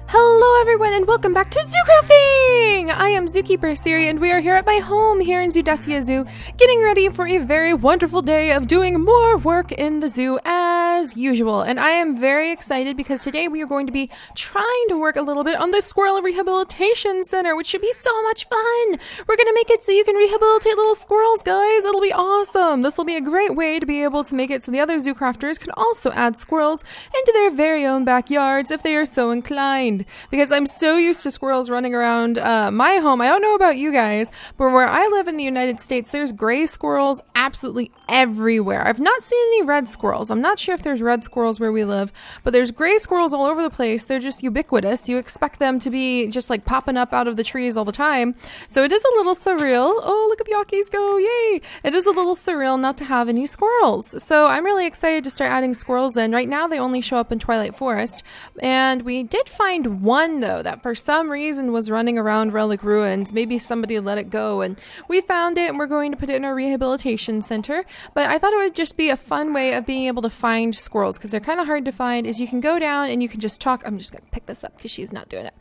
Hello everyone and welcome back to Zoocrafting! I am Zookeeper Seri and we are here at my home here in Zoodesia Zoo, getting ready for a very wonderful day of doing more work in the zoo as usual. And I am very excited because today we are going to be trying to work a little bit on the Squirrel Rehabilitation Center, which should be so much fun! We're going to make it so you can rehabilitate little squirrels, guys! It'll be awesome! This will be a great way to be able to make it so the other zoo crafters can also add squirrels into their very own backyards if they are so inclined. Because I'm so used to squirrels running around my home. I don't know about you guys, but where I live in the United States, there's gray squirrels absolutely everywhere. I've not seen any red squirrels. I'm not sure if there's red squirrels where we live, but there's gray squirrels all over the place. They're just ubiquitous. You expect them to be just like popping up out of the trees all the time. So it is a little surreal. Oh, look at the Yakis go. Yay. It is a little surreal not to have any squirrels. So I'm really excited to start adding squirrels in. Right now, they only show up in Twilight Forest. And we did find one though that for some reason was running around Relic Ruins. Maybe somebody let it go and we found it and we're going to put it in our rehabilitation center. But I thought it would just be a fun way of being able to find squirrels because they're kind of hard to find. Is you can go down and you can just talk. I'm just going to pick this up because she's not doing it.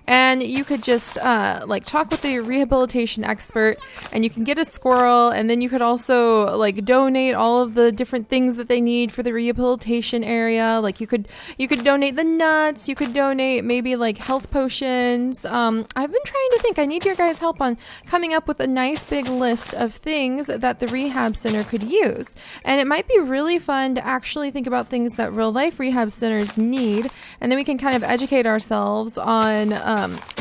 And you could just like talk with the rehabilitation expert and you can get a squirrel, and then you could also like donate all of the different things that they need for the rehabilitation area. Like you could donate the nuts, you could donate maybe like health potions. I've been trying to think. I need your guys' help on coming up with a nice big list of things that the rehab center could use. And it might be really fun to actually think about things that real life rehab centers need, and then we can kind of educate ourselves on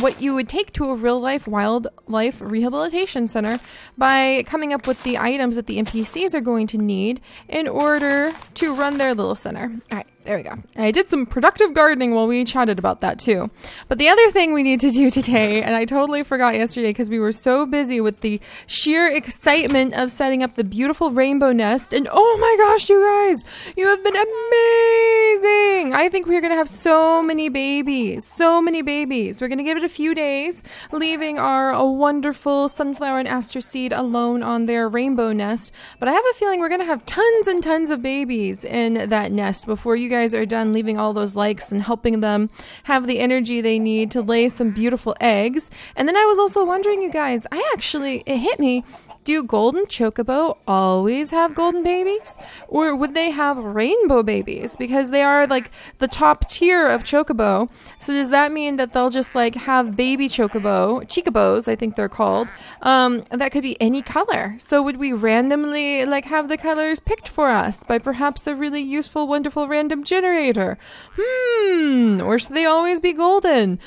what you would take to a real life wildlife rehabilitation center by coming up with the items that the NPCs are going to need in order to run their little center. All right. There we go. And I did some productive gardening while we chatted about that too. But the other thing we need to do today, and I totally forgot yesterday because we were so busy with the sheer excitement of setting up the beautiful rainbow nest. And oh my gosh, you guys, you have been amazing. I think we're going to have so many babies. So many babies. We're going to give it a few days, leaving our wonderful sunflower and aster seed alone on their rainbow nest. But I have a feeling we're going to have tons and tons of babies in that nest before you guys are done leaving all those likes and helping them have the energy they need to lay some beautiful eggs. And then I was also wondering, you guys, it hit me. Do golden chocobo always have golden babies? Or would they have rainbow babies? Because they are like the top tier of chocobo. So does that mean that they'll just like have baby chocobos, I think they're called, that could be any color? So would we randomly like have the colors picked for us by perhaps a really useful, wonderful random generator? Or should they always be golden?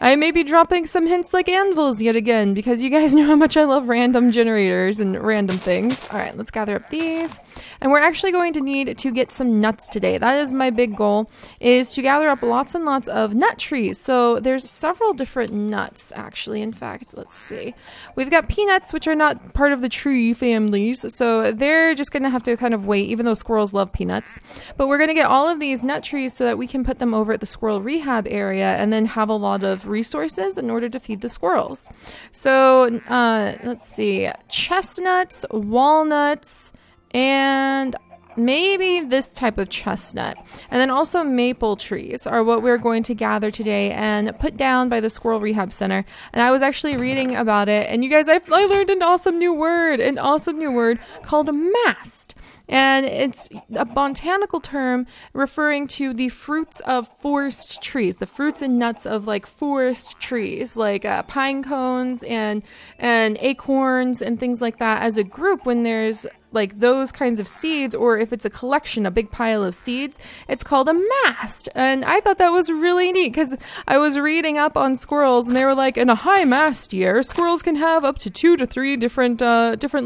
I may be dropping some hints like anvils yet again because you guys know how much I love random generators and random things. All right, let's gather up these. And we're actually going to need to get some nuts today. That is my big goal, is to gather up lots and lots of nut trees. So there's several different nuts, actually. In fact, let's see. We've got peanuts, which are not part of the tree families. So they're just going to have to kind of wait, even though squirrels love peanuts. But we're going to get all of these nut trees so that we can put them over at the squirrel rehab area and then have a lot of resources in order to feed the squirrels. So let's see, chestnuts, walnuts, and maybe this type of chestnut. And then also maple trees are what we're going to gather today and put down by the Squirrel Rehab Center. And I was actually reading about it. And you guys, I learned an awesome new word called mast. And it's a botanical term referring to the fruits of forest trees, the fruits and nuts of like forest trees, like pine cones and acorns and things like that as a group. When there's like those kinds of seeds, or if it's a collection, a big pile of seeds, it's called a mast. And I thought that was really neat because I was reading up on squirrels and they were like, in a high mast year, squirrels can have up to 2 to 3 different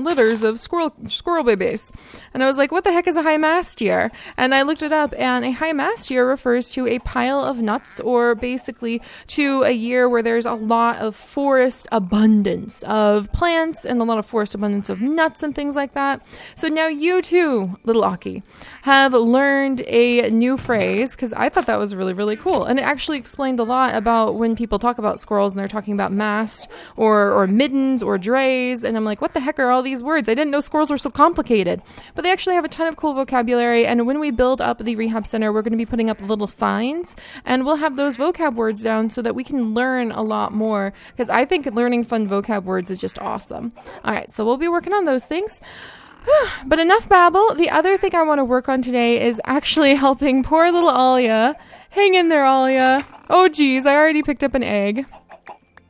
litters of squirrel babies. And I was like, what the heck is a high mast year? And I looked it up, and a high mast year refers to a pile of nuts, or basically to a year where there's a lot of forest abundance of plants and a lot of forest abundance of nuts and things like that. So now you too, little Aki, have learned a new phrase, because I thought that was really, really cool. And it actually explained a lot about when people talk about squirrels and they're talking about mast or middens or drays. And I'm like, what the heck are all these words? I didn't know squirrels were so complicated. But they actually have a ton of cool vocabulary. And when we build up the rehab center, we're going to be putting up little signs, and we'll have those vocab words down so that we can learn a lot more, because I think learning fun vocab words is just awesome. All right, so we'll be working on those things. But enough babble. The other thing I want to work on today is actually helping poor little Alia. Hang in there, Alia. Oh, geez, I already picked up an egg.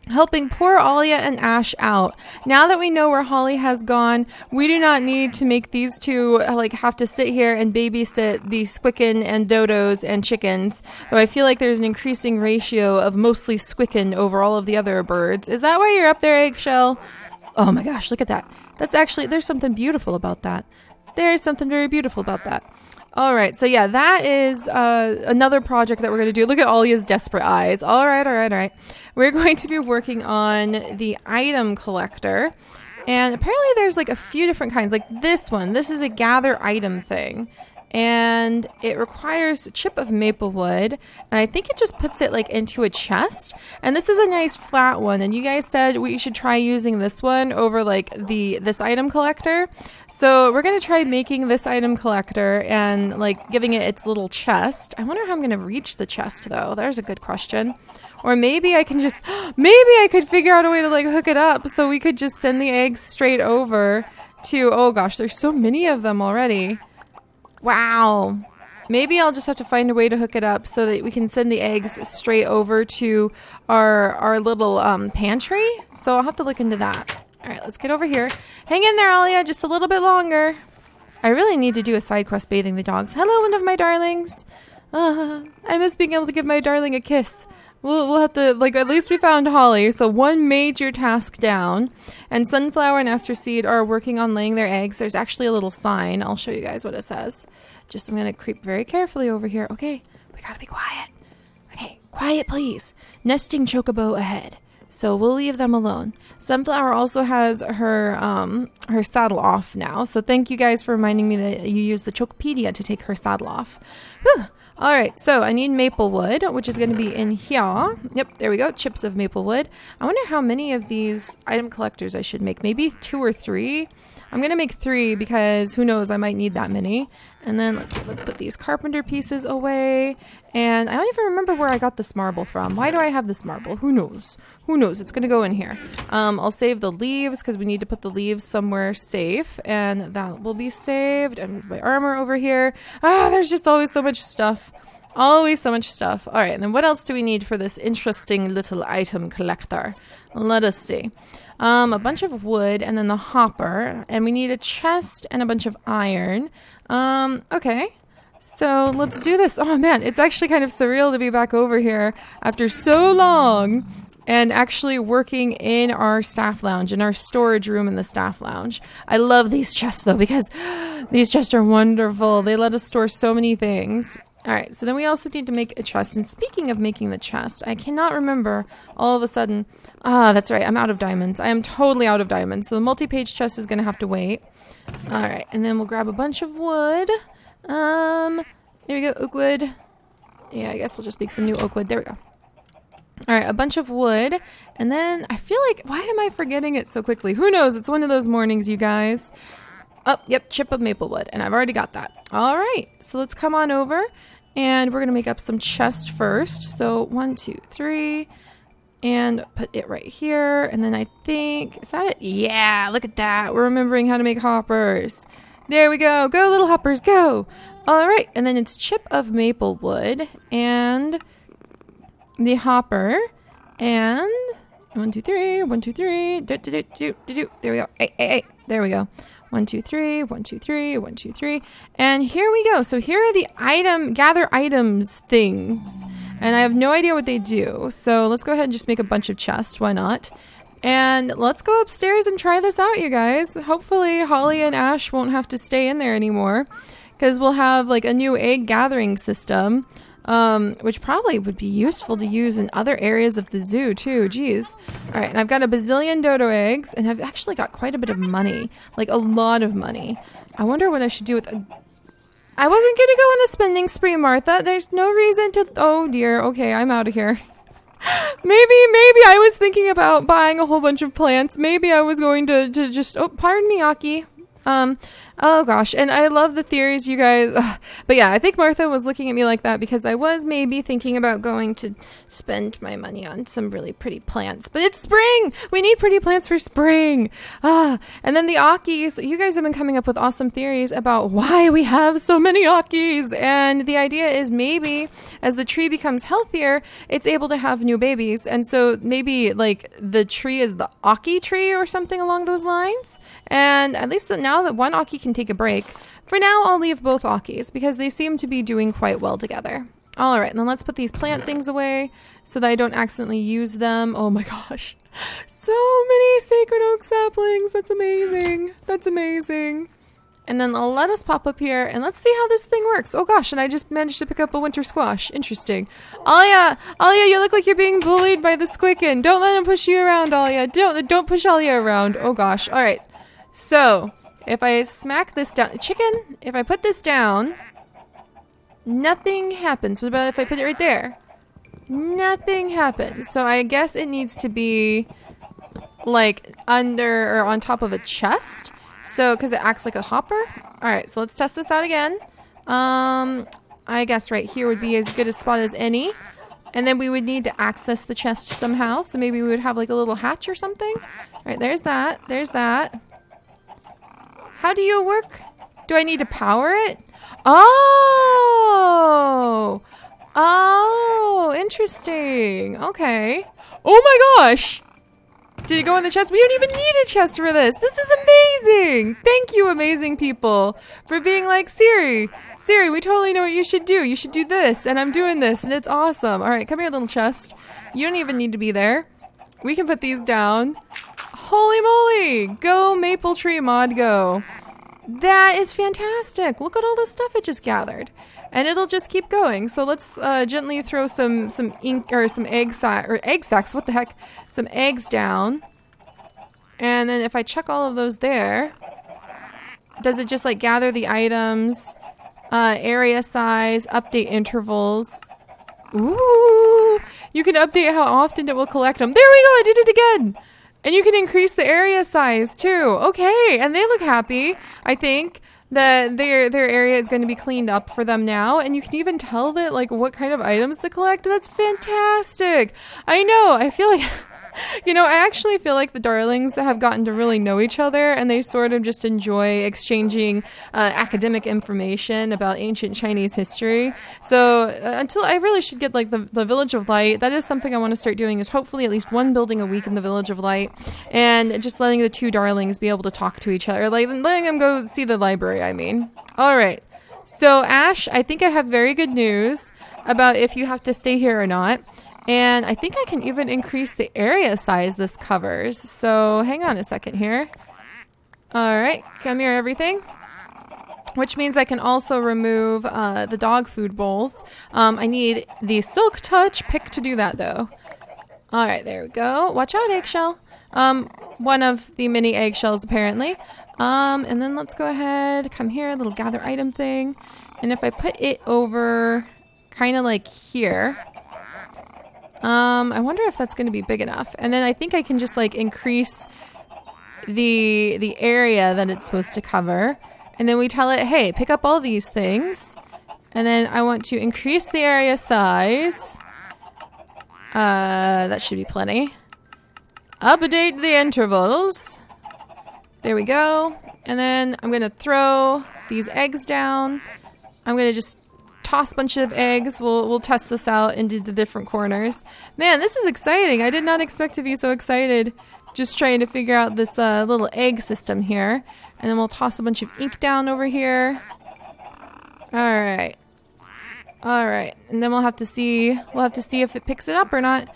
Helping poor Alia and Ash out. Now that we know where Holly has gone, we do not need to make these two have to sit here and babysit the squicken and dodos and chickens. Though I feel like there's an increasing ratio of mostly squicken over all of the other birds. Is that why you're up there, Eggshell? Oh my gosh, look at that. That's actually, there's something beautiful about that. There's something very beautiful about that. All right, so yeah, that is another project that we're going to do. Look at Alia's desperate eyes. All right. We're going to be working on the item collector. And apparently there's like a few different kinds. Like this one. This is a gather item thing. And it requires a chip of maple wood. And I think it just puts it like into a chest. And this is a nice flat one. And you guys said we should try using this one over like this item collector. So we're going to try making this item collector and like giving it its little chest. I wonder how I'm going to reach the chest though. There's a good question. Or maybe I could figure out a way to like hook it up so we could just send the eggs straight over to, oh gosh, there's so many of them already. Wow. Maybe I'll just have to find a way to hook it up so that we can send the eggs straight over to our little pantry. So I'll have to look into that. All right, let's get over here. Hang in there, Alia, just a little bit longer. I really need to do a side quest bathing the dogs. Hello, one of my darlings. I miss being able to give my darling a kiss. We'll have to, at least we found Holly. So one major task down. And Sunflower and Ester Seed are working on laying their eggs. There's actually a little sign. I'll show you guys what it says. I'm going to creep very carefully over here. Okay, we got to be quiet. Okay, quiet please. Nesting chocobo ahead. So we'll leave them alone. Sunflower also has her saddle off now. So thank you guys for reminding me that you use the Chocopedia to take her saddle off. Whew. All right, so I need maple wood, which is going to be in here. Yep, there we go. Chips of maple wood. I wonder how many of these item collectors I should make. Maybe 2 or 3. I'm going to make 3 because who knows, I might need that many. And then let's put these carpenter pieces away. And I don't even remember where I got this marble from. Why do I have this marble? Who knows? Who knows? It's going to go in here. I'll save the leaves because we need to put the leaves somewhere safe. And that will be saved. And move my armor over here. There's just always so much stuff. Always so much stuff. All right, and then what else do we need for this interesting little item collector? Let us see. A bunch of wood and then the hopper. And we need a chest and a bunch of iron. Okay. So let's do this. Oh man, it's actually kind of surreal to be back over here after so long and actually working in our staff lounge, in our storage room in the staff lounge. I love these chests though because these chests are wonderful. They let us store so many things. All right, so then we also need to make a chest. And speaking of making the chest, I cannot remember all of a sudden. That's right, I'm out of diamonds. I am totally out of diamonds. So the multi-page chest is going to have to wait. All right, and then we'll grab a bunch of wood. There we go, oak wood. Yeah, I guess I'll just make some new oak wood. There we go. All right, a bunch of wood. And then I feel like, why am I forgetting it so quickly? Who knows? It's one of those mornings, you guys. Oh, yep, chip of maple wood. And I've already got that. All right, so let's come on over. And we're going to make up some chest first. So 1, 2, 3. And put it right here. And then I think, is that it? Yeah, look at that. We're remembering how to make hoppers. There we go. Go, little hoppers, go. All right. And then it's chip of maple wood. And the hopper. And 1, 2, 3. 1, 2, 3. There we go. Hey. There we go. 1, 2, 3. 1, 2, 3. 1, 2, 3. And here we go. So here are the gather items things. And I have no idea what they do. So let's go ahead and just make a bunch of chests. Why not? And let's go upstairs and try this out, you guys. Hopefully Holly and Ash won't have to stay in there anymore because we'll have like a new egg gathering system. which probably would be useful to use in other areas of the zoo too. Geez. All right, and I've got a bazillion dodo eggs, and I've actually got quite a bit of money, like a lot of money. I wonder what I should do with I wasn't gonna go on a spending spree, Martha. There's no reason to. Oh dear. Okay, I'm out of here. Maybe I was thinking about buying a whole bunch of plants. Maybe I was going to just. Oh, pardon me, Aki. Oh gosh, and I love the theories, you guys. Ugh. But yeah, I think Martha was looking at me like that because I was maybe thinking about going to spend my money on some really pretty plants. But it's spring! We need pretty plants for spring! And then the Akis, you guys have been coming up with awesome theories about why we have so many Akis. And the idea is maybe as the tree becomes healthier, it's able to have new babies. And so maybe like the tree is the Aki tree or something along those lines. And at least now that one Aki can take a break. For now, I'll leave both Akis because they seem to be doing quite well together. All right, and then let's put these plant things away so that I don't accidentally use them. Oh my gosh, so many sacred oak saplings. That's amazing. That's amazing. And then I'll let us pop up here and let's see how this thing works. Oh gosh, and I just managed to pick up a winter squash. Interesting. Alia, you look like you're being bullied by the squicken. Don't let him push you around, Alia. Don't push Alia around. Oh gosh. All right. So if I smack this down, chicken, if I put this down, nothing happens. What about if I put it right there? Nothing happens. So I guess it needs to be like under or on top of a chest. So, because it acts like a hopper. All right, so let's test this out again. I guess right here would be as good a spot as any. And then we would need to access the chest somehow. So maybe we would have like a little hatch or something. All right, there's that. There's that. How do you work? Do I need to power it? Oh! Oh, interesting. Okay. Oh my gosh! Did it go in the chest? We don't even need a chest for this. This is amazing. Thank you, amazing people, for being like, Seri, we totally know what you should do. You should do this, and I'm doing this, and it's awesome. All right, come here, little chest. You don't even need to be there. We can put these down. Holy moly! Go Maple Tree Mod, go. That is fantastic. Look at all the stuff it just gathered. And it'll just keep going. So let's gently throw some ink or some egg sacs. What the heck? Some eggs down. And then if I chuck all of those there, does it just like gather the items, area size, update intervals? Ooh! You can update how often it will collect them. There we go! I did it again! And you can increase the area size too. Okay, and they look happy. I think that their area is going to be cleaned up for them now, and you can even tell that like what kind of items to collect. That's fantastic. I know. I feel like I actually feel like the darlings have gotten to really know each other, and they sort of just enjoy exchanging academic information about ancient Chinese history. So until I really should get like the Village of Light, that is something I want to start doing, is hopefully at least one building a week in the Village of Light, and just letting the two darlings be able to talk to each other, like letting them go see the library, I mean. All right. So Ash, I think I have very good news about if you have to stay here or not. And I think I can even increase the area size this covers. So hang on a second here. All right, come here, everything. Which means I can also remove the dog food bowls. I need the Silk Touch pick to do that, though. All right, there we go. Watch out, eggshell. One of the mini eggshells, apparently. And then let's go ahead, come here, little gather item thing. And if I put it over kind of like here... I wonder if that's going to be big enough. And then I think I can just like increase the area that it's supposed to cover. And then we tell it, hey, pick up all these things. And then I want to increase the area size. That should be plenty. Update the intervals. There we go. And then I'm going to throw these eggs down. I'm going to just toss a bunch of eggs. We'll test this out into the different corners. Man, this is exciting. I did not expect to be so excited just trying to figure out this little egg system here. And then we'll toss a bunch of ink down over here. Alright. Alright. And then we'll have to see if it picks it up or not.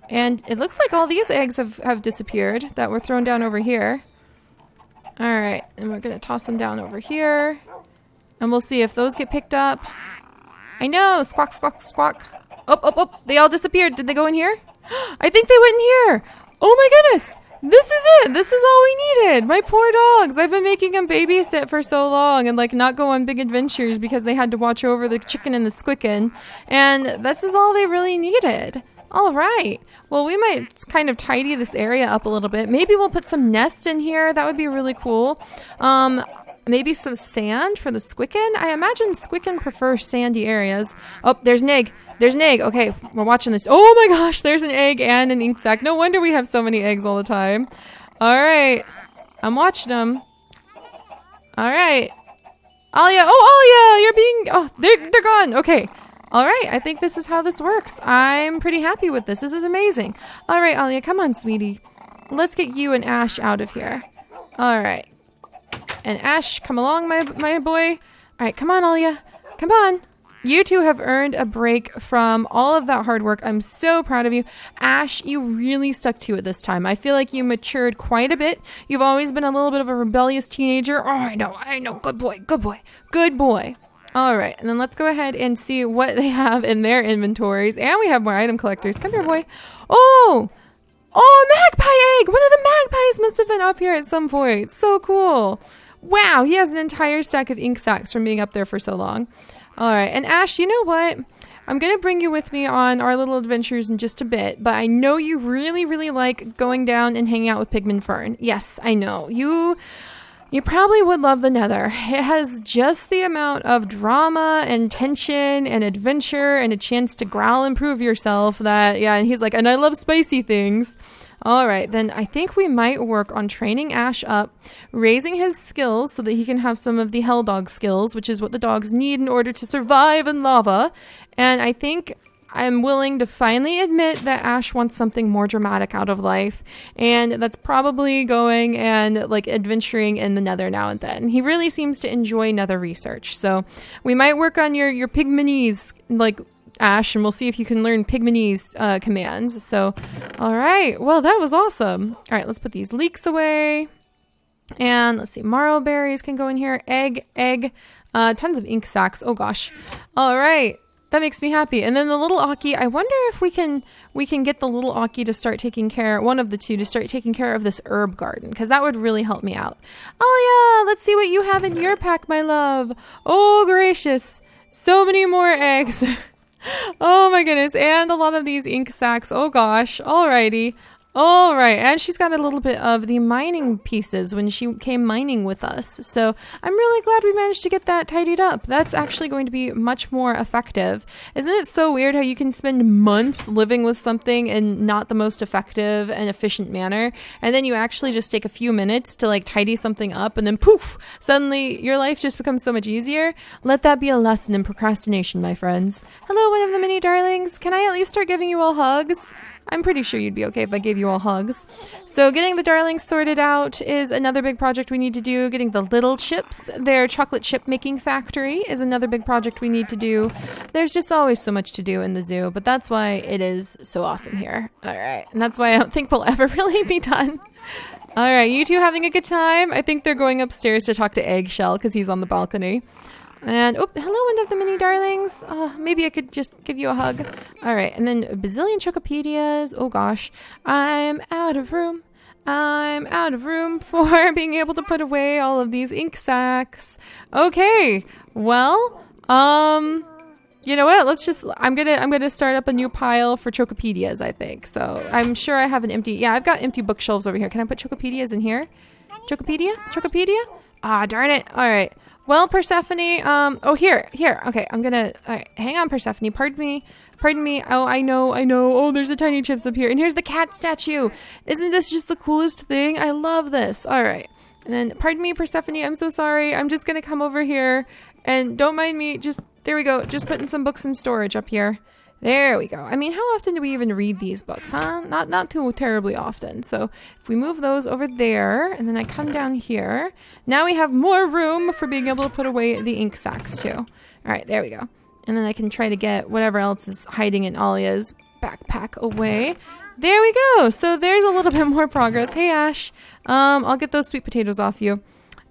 And it looks like all these eggs have disappeared that were thrown down over here. Alright. And we're going to toss them down over here. And we'll see if those get picked up. I know. Squawk, squawk, squawk. Oh, oh, oh. They all disappeared. Did they go in here? I think they went in here. Oh my goodness. This is it. This is all we needed. My poor dogs. I've been making them babysit for so long and like not go on big adventures because they had to watch over the chicken and the squicken. And this is all they really needed. All right. Well, we might kind of tidy this area up a little bit. Maybe we'll put some nests in here. That would be really cool. Maybe some sand for the squicken. I imagine squicken prefer sandy areas. Oh, there's an egg. There's an egg. Okay, we're watching this. Oh my gosh, there's an egg and an ink sac. No wonder we have so many eggs all the time. All right. I'm watching them. All right. Alia. Oh, Alia, you're being... Oh, they're gone. Okay. All right. I think this is how this works. I'm pretty happy with this. This is amazing. All right, Alia, come on, sweetie. Let's get you and Ash out of here. All right. And Ash, come along, my boy. All right, come on, Alia. Come on. You two have earned a break from all of that hard work. I'm so proud of you. Ash, you really stuck to it this time. I feel like you matured quite a bit. You've always been a little bit of a rebellious teenager. Oh, I know. Good boy, good boy, good boy. All right, and then let's go ahead and see what they have in their inventories. And we have more item collectors. Come here, boy. Oh, a magpie egg. One of the magpies must have been up here at some point. So cool. Wow, he has an entire stack of ink sacs from being up there for so long. All right, and Ash, you know what? I'm going to bring you with me on our little adventures in just a bit, but I know you really, really like going down and hanging out with Pigman Fern. Yes, I know. You probably would love the Nether. It has just the amount of drama and tension and adventure and a chance to growl and prove yourself that, yeah, and he's like, and I love spicy things. All right, then I think we might work on training Ash up, raising his skills so that he can have some of the hell dog skills, which is what the dogs need in order to survive in lava. And I think I'm willing to finally admit that Ash wants something more dramatic out of life. And that's probably going and like adventuring in the Nether now and then. He really seems to enjoy Nether research. So we might work on your Pigmanese, like, Ash, and we'll see if you can learn Pigmanese commands. So, all right. Well, that was awesome. All right, let's put these leeks away. And let's see. Marrow berries can go in here. Egg. Tons of ink sacs. Oh, gosh. All right. That makes me happy. And then the little Aki, I wonder if we can get the little Aki to start taking care, one of the two, to start taking care of this herb garden, because that would really help me out. Oh, yeah. Let's see what you have in your pack, my love. Oh, gracious. So many more eggs. Oh my goodness, and a lot of these ink sacs. Oh gosh. Alrighty. All right, and she's got a little bit of the mining pieces when she came mining with us. So I'm really glad we managed to get that tidied up. That's actually going to be much more effective. Isn't it so weird how you can spend months living with something in not the most effective and efficient manner, and then you actually just take a few minutes to like tidy something up, and then poof, suddenly your life just becomes so much easier. Let that be a lesson in procrastination, my friends. Hello, one of the mini darlings. Can I at least start giving you all hugs? I'm pretty sure you'd be okay if I gave you all hugs. So getting the darlings sorted out is another big project we need to do. Getting the little chips, their chocolate chip making factory, is another big project we need to do. There's just always so much to do in the zoo, but that's why it is so awesome here. All right. And that's why I don't think we'll ever really be done. All right. You two having a good time? I think they're going upstairs to talk to Eggshell because he's on the balcony. And, oh, hello, one of the mini darlings. Maybe I could just give you a hug. All right, and then a bazillion Chocopedias. Oh, gosh. I'm out of room. I'm out of room for being able to put away all of these ink sacs. Okay, well, you know what? Let's just, I'm gonna start up a new pile for Chocopedias, I think. So I'm sure I have an empty, yeah, I've got empty bookshelves over here. Can I put Chocopedias in here? Chocopedia? Ah, darn it. All right. Well, Persephone, oh, here. Okay, all right, hang on, Persephone. Pardon me. Oh, I know. Oh, there's a tiny chips up here. And here's the cat statue. Isn't this just the coolest thing? I love this. All right. And then, pardon me, Persephone, I'm so sorry. I'm just going to come over here. And don't mind me. There we go. Just putting some books in storage up here. There we go. I mean, how often do we even read these books, huh? Not too terribly often. So if we move those over there, and then I come down here, now we have more room for being able to put away the ink sacs too. All right, there we go. And then I can try to get whatever else is hiding in Alia's backpack away. There we go. So there's a little bit more progress. Hey, Ash. I'll get those sweet potatoes off you.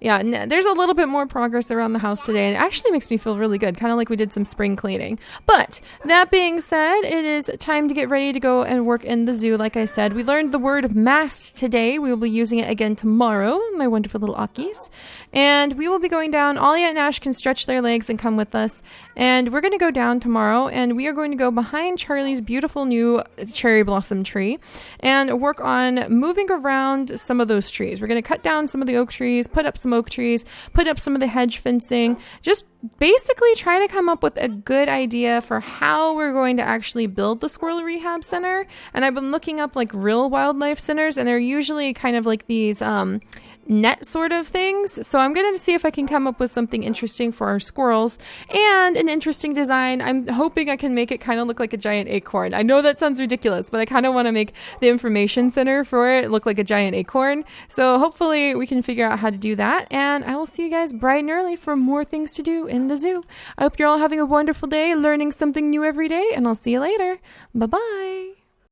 Yeah, there's a little bit more progress around the house today, and it actually makes me feel really good, kind of like we did some spring cleaning. But that being said, it is time to get ready to go and work in the zoo. Like I said, we learned the word mast today. We will be using it again tomorrow, my wonderful little Akis. And we will be going down. Ollie and Ash can stretch their legs and come with us. And we're going to go down tomorrow, and we are going to go behind Charlie's beautiful new cherry blossom tree and work on moving around some of those trees. We're going to cut down some of the oak trees, put up some oak trees, put up some of the hedge fencing, just basically try to come up with a good idea for how we're going to actually build the squirrel rehab center. And I've been looking up like real wildlife centers, and they're usually kind of like these net sort of things. So I'm going to see if I can come up with something interesting for our squirrels and an interesting design. I'm hoping I can make it kind of look like a giant acorn. I know that sounds ridiculous, but I kind of want to make the information center for it look like a giant acorn. So hopefully we can figure out how to do that. And I will see you guys bright and early for more things to do in the zoo. I hope you're all having a wonderful day, learning something new every day, and I'll see you later. Bye-bye.